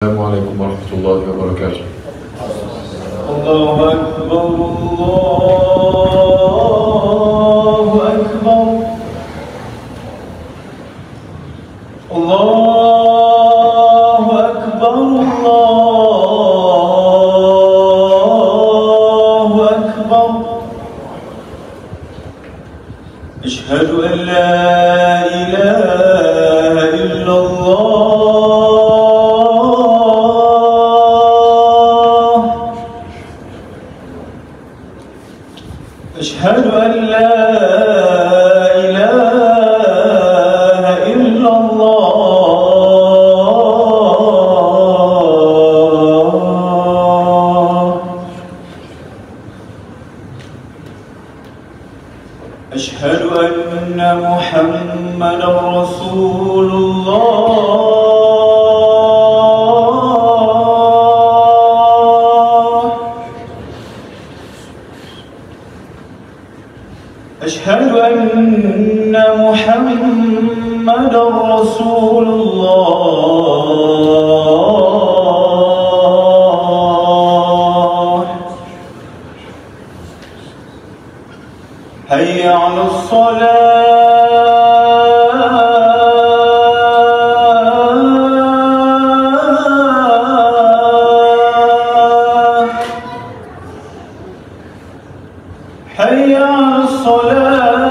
السلام عليكم ورحمة الله وبركاته. الله أكبر الله أكبر الله أكبر الله أكبر أشهد أن لا إله إلا الله أشهد أن لا إله إلا الله أشهد أن محمدًا رسول الله أشهد أن محمدًا رسول الله حي على الصلاة حي على الصلاة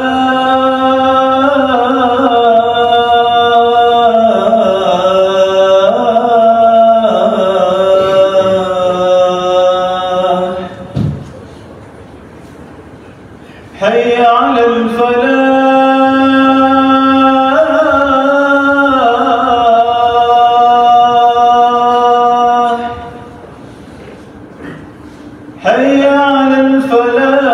حي على الفلاح حي على الفلاح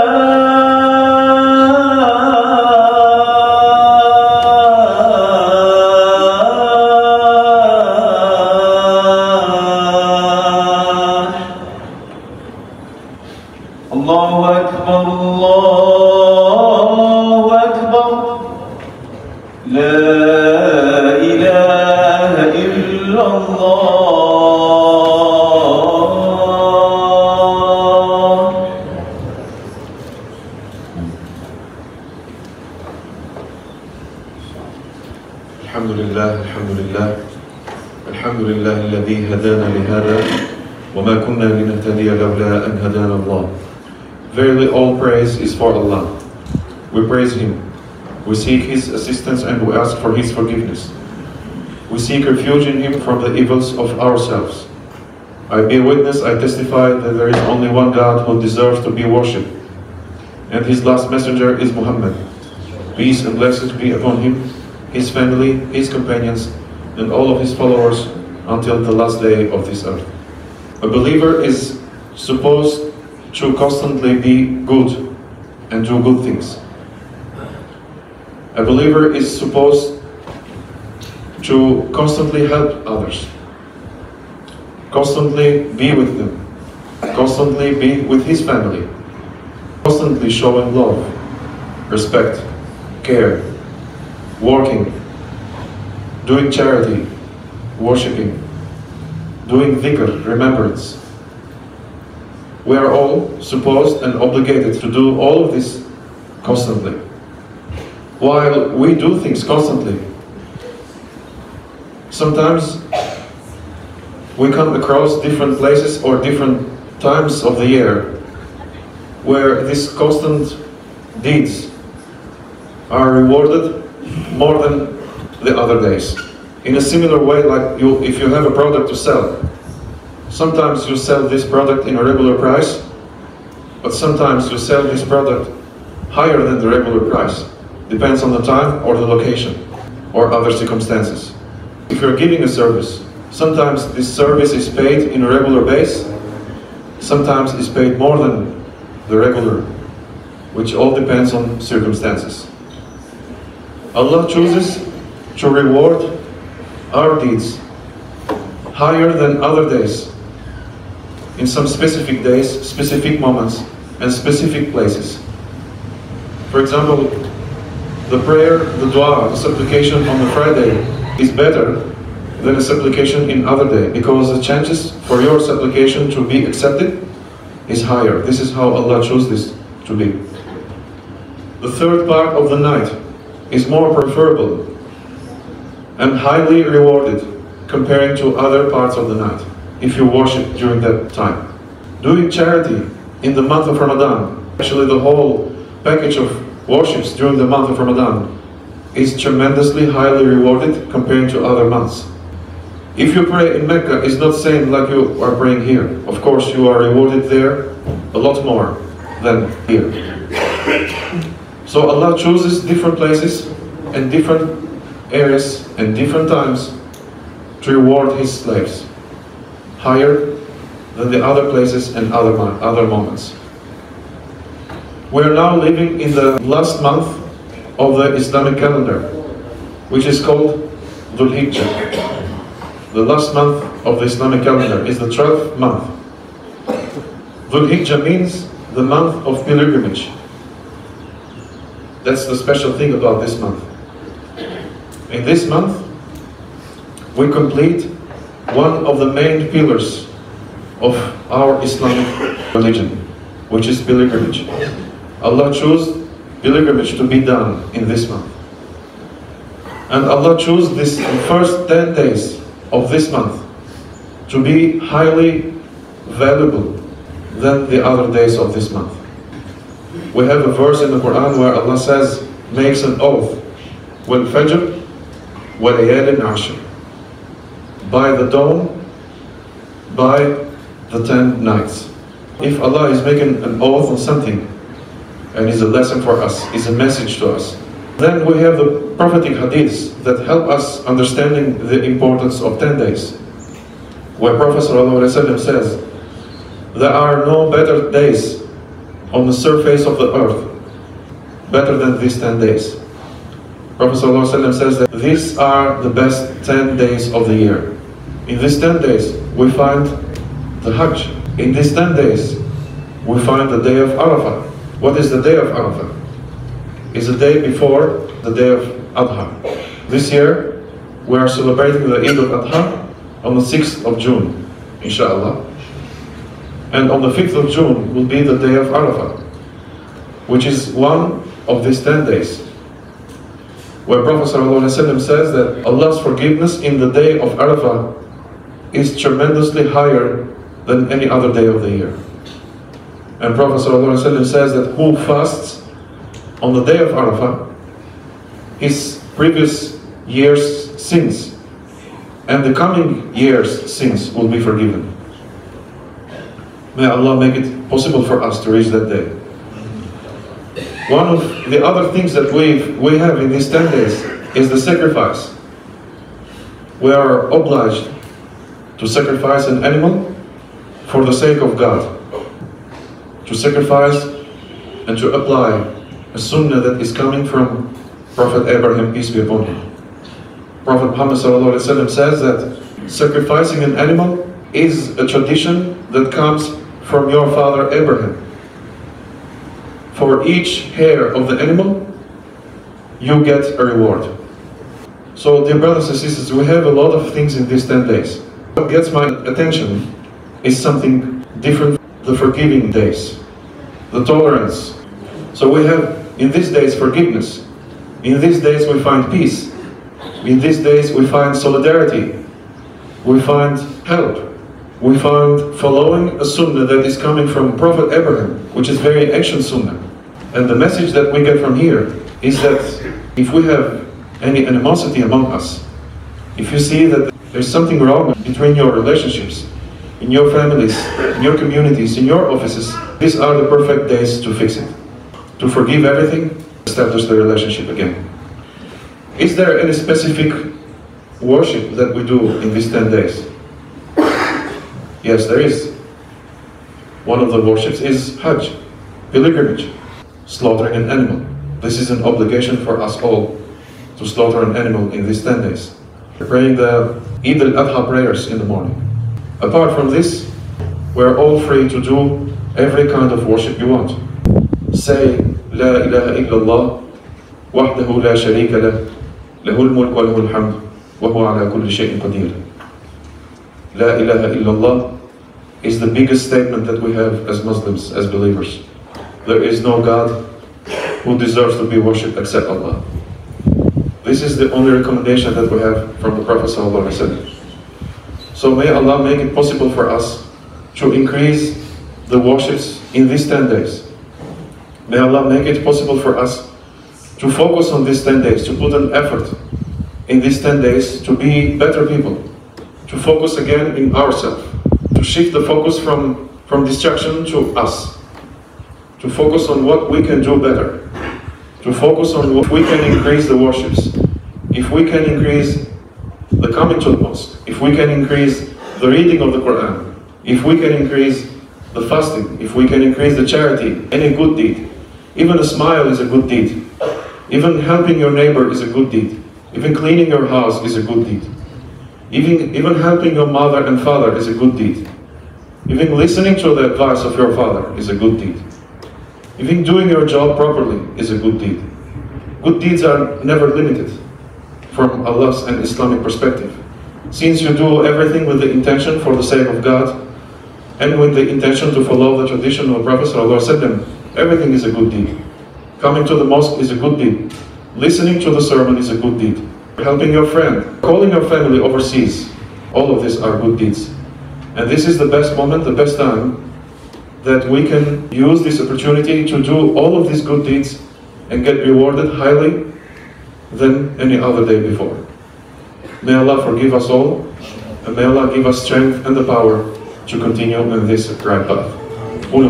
الله أكبر الله أكبر لا إله إلا الله الحمد لله الحمد لله الذي هدانا لهذا وما كنا لنهتدي لولا أن هدانا الله. Verily all praise is for Allah. We praise Him. We seek His assistance and we ask for His forgiveness. We seek refuge in Him from the evils of ourselves. I bear witness, I testify that there is only one God who deserves to be worshipped, and His last messenger is Muhammad. Peace and blessings be upon him, his family, his companions, and all of his followers until the last day of this earth. A believer is supposed to constantly be good and do good things. A believer is supposed to constantly help others, constantly be with them, constantly be with his family, constantly showing love, respect, care, working, doing charity, worshipping, doing dhikr, remembrance. We are all supposed and obligated to do all of this constantly. While we do things constantly, sometimes we come across different places or different times of the year where these constant deeds are rewarded more than the other days. In a similar way, like if you have a product to sell, sometimes you sell this product in a regular price, but sometimes you sell this product higher than the regular price. Depends on the time or the location or other circumstances. If you're giving a service, sometimes this service is paid in a regular base, sometimes it's paid more than the regular, which all depends on circumstances. Allah chooses to reward our deeds higher than other days, in some specific days, specific moments, and specific places. For example, the prayer, the dua, the supplication on the Friday is better than a supplication in other day, because the chances for your supplication to be accepted is higher. This is how Allah chose this to be. The third part of the night is more preferable and highly rewarded comparing to other parts of the night if you worship during that time. Doing charity in the month of Ramadan, actually the whole package of worships during the month of Ramadan, is tremendously highly rewarded comparing to other months. If you pray in Mecca, it's not same like you are praying here. Of course, you are rewarded there a lot more than here. So Allah chooses different places and different areas and different times to reward His slaves higher than the other places and other moments. We are now living in the last month of the Islamic calendar, which is called Dhul-Hijjah. The last month of the Islamic calendar is the 12th month. Dhul-Hijjah means the month of pilgrimage. That's the special thing about this month. In this month, we complete one of the main pillars of our Islamic religion, which is pilgrimage. Allah chose pilgrimage to be done in this month. And Allah chose this first 10 days of this month to be highly valuable than the other days of this month. We have a verse in the Quran where Allah says, makes an oath, وَالْفَجْرِ وَلَيَالٍ عَشْرٍ, by the dawn, by the 10 nights. If Allah is making an oath on something, and is a lesson for us, is a message to us, then we have the prophetic hadiths that help us understanding the importance of 10 days. Where Prophet ﷺ says, there are no better days on the surface of the earth better than these 10 days. Prophet ﷺ says that these are the best 10 days of the year. In these 10 days we find the Hajj. In these 10 days we find the day of Arafah. What is the day of Arafah? It's the day before the day of Adha. This year we are celebrating the Eid of Adha on the 6th of June, inshallah. And on the 5th of June will be the day of Arafah, which is one of these 10 days, where Prophet ﷺ says that Allah's forgiveness in the day of Arafah is tremendously higher than any other day of the year. And Prophet ﷺ says that who fasts on the day of Arafah, his previous year's sins and the coming year's sins will be forgiven. May Allah make it possible for us to reach that day. One of the other things that we have in these 10 days is the sacrifice. We are obliged to sacrifice an animal for the sake of God. To sacrifice and to apply a sunnah that is coming from Prophet Abraham, peace be upon him. Prophet Muhammad ﷺ says that sacrificing an animal is a tradition that comes from your father Abraham. For each hair of the animal, you get a reward. So dear brothers and sisters, we have a lot of things in these 10 days. What gets my attention is something different. The forgiving days, the tolerance. So we have in these days forgiveness. In these days we find peace. In these days we find solidarity. We find help. We find following a sunnah that is coming from Prophet Abraham, which is very ancient sunnah. And the message that we get from here is that if we have any animosity among us, if you see that there's something wrong between your relationships, in your families, in your communities, in your offices, these are the perfect days to fix it. To forgive everything, establish the relationship again. Is there any specific worship that we do in these 10 days? Yes, there is. One of the worships is Hajj, pilgrimage, slaughtering an animal. This is an obligation for us all to slaughter an animal in these 10 days. We're praying the Eid al-Adha prayers in the morning. Apart from this, we're all free to do every kind of worship you want. Say, La ilaha illallah, wahdahu la sharika lah, lahul mulk wa lahul hamd, وهو على كل شيء قدير. La ilaha illallah is the biggest statement that we have as Muslims, as believers. There is no God who deserves to be worshipped except Allah. This is the only recommendation that we have from the Prophet ﷺ. So may Allah make it possible for us to increase the worships in these 10 days. May Allah make it possible for us to focus on these 10 days, to put an effort in these 10 days to be better people, to focus again in ourselves, to shift the focus from distraction to us, to focus on what we can do better, to focus on what we can increase the worships. If we can increase the coming to the mosque, if we can increase the reading of the Quran, if we can increase the fasting, if we can increase the charity, any good deed, even a smile is a good deed, even helping your neighbor is a good deed, even cleaning your house is a good deed, even helping your mother and father is a good deed, even listening to the advice of your father is a good deed, even doing your job properly is a good deed. Good deeds are never limited from Allah's and Islamic perspective. Since you do everything with the intention for the sake of God and with the intention to follow the tradition of the Prophet ﷺ, everything is a good deed. Coming to the mosque is a good deed. Listening to the sermon is a good deed. Helping your friend, calling your family overseas, all of these are good deeds. And this is the best moment, the best time that we can use this opportunity to do all of these good deeds and get rewarded highly than any other day before. May Allah forgive us all, and may Allah give us strength and the power to continue on this right path. On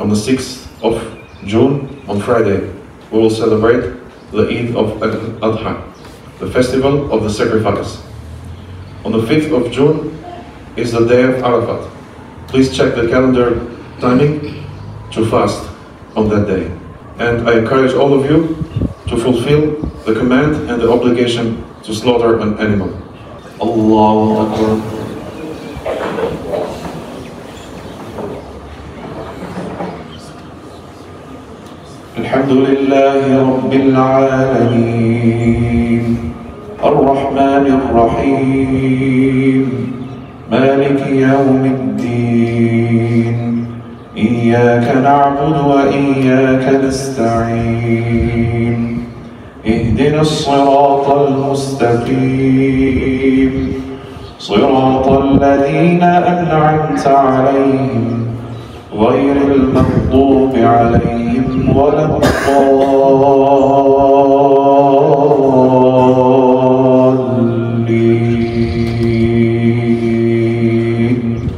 the 6th of June, on Friday, we will celebrate the Eid of al-Adha, the festival of the sacrifice. On the 5th of June is the day of Arafat. Please check the calendar timing to fast on that day. And I encourage all of you to fulfill the command and the obligation to slaughter an animal. Allahu Akbar. الحمد لله رب العالمين الرحمن الرحيم مالك يوم الدين إياك نعبد وإياك نستعين اهدنا الصراط المستقيم صراط الذين أنعمت عليهم غير المغضوب عليهم ولا الضالين.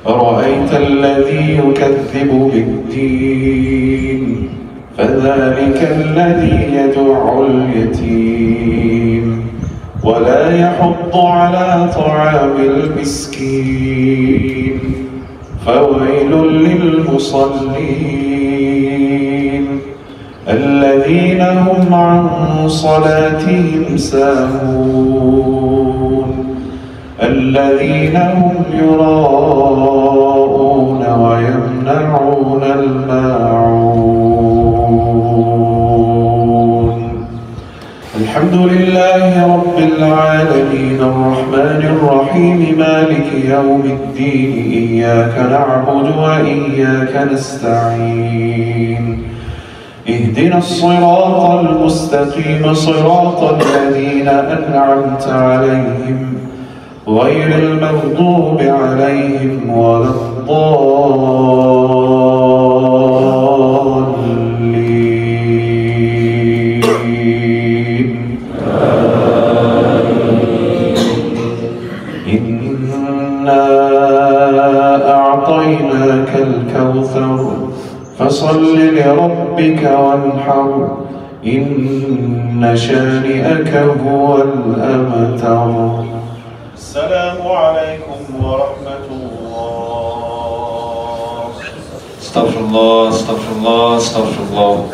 أرأيت الذي يكذب بالدين فذلك الذي يدع اليتيم ولا يحض على طعام المسكين فويل للمصلين الذين هم عن صلاتهم ساهون الذين هم يراءون ويمنعون الماعون. الحمد لله رب العالمين الرحمن الرحيم مالك يوم الدين إياك نعبد وإياك نستعين اهدنا الصراط المستقيم صراط الذين أنعمت عليهم غير المغضوب عليهم ولا الضالين. إنا أعطيناك الكوثر فصل لربك وانحر إن شانئك هو الأبتر. السلام عليكم ورحمة الله. استغفر الله استغفر الله استغفر الله.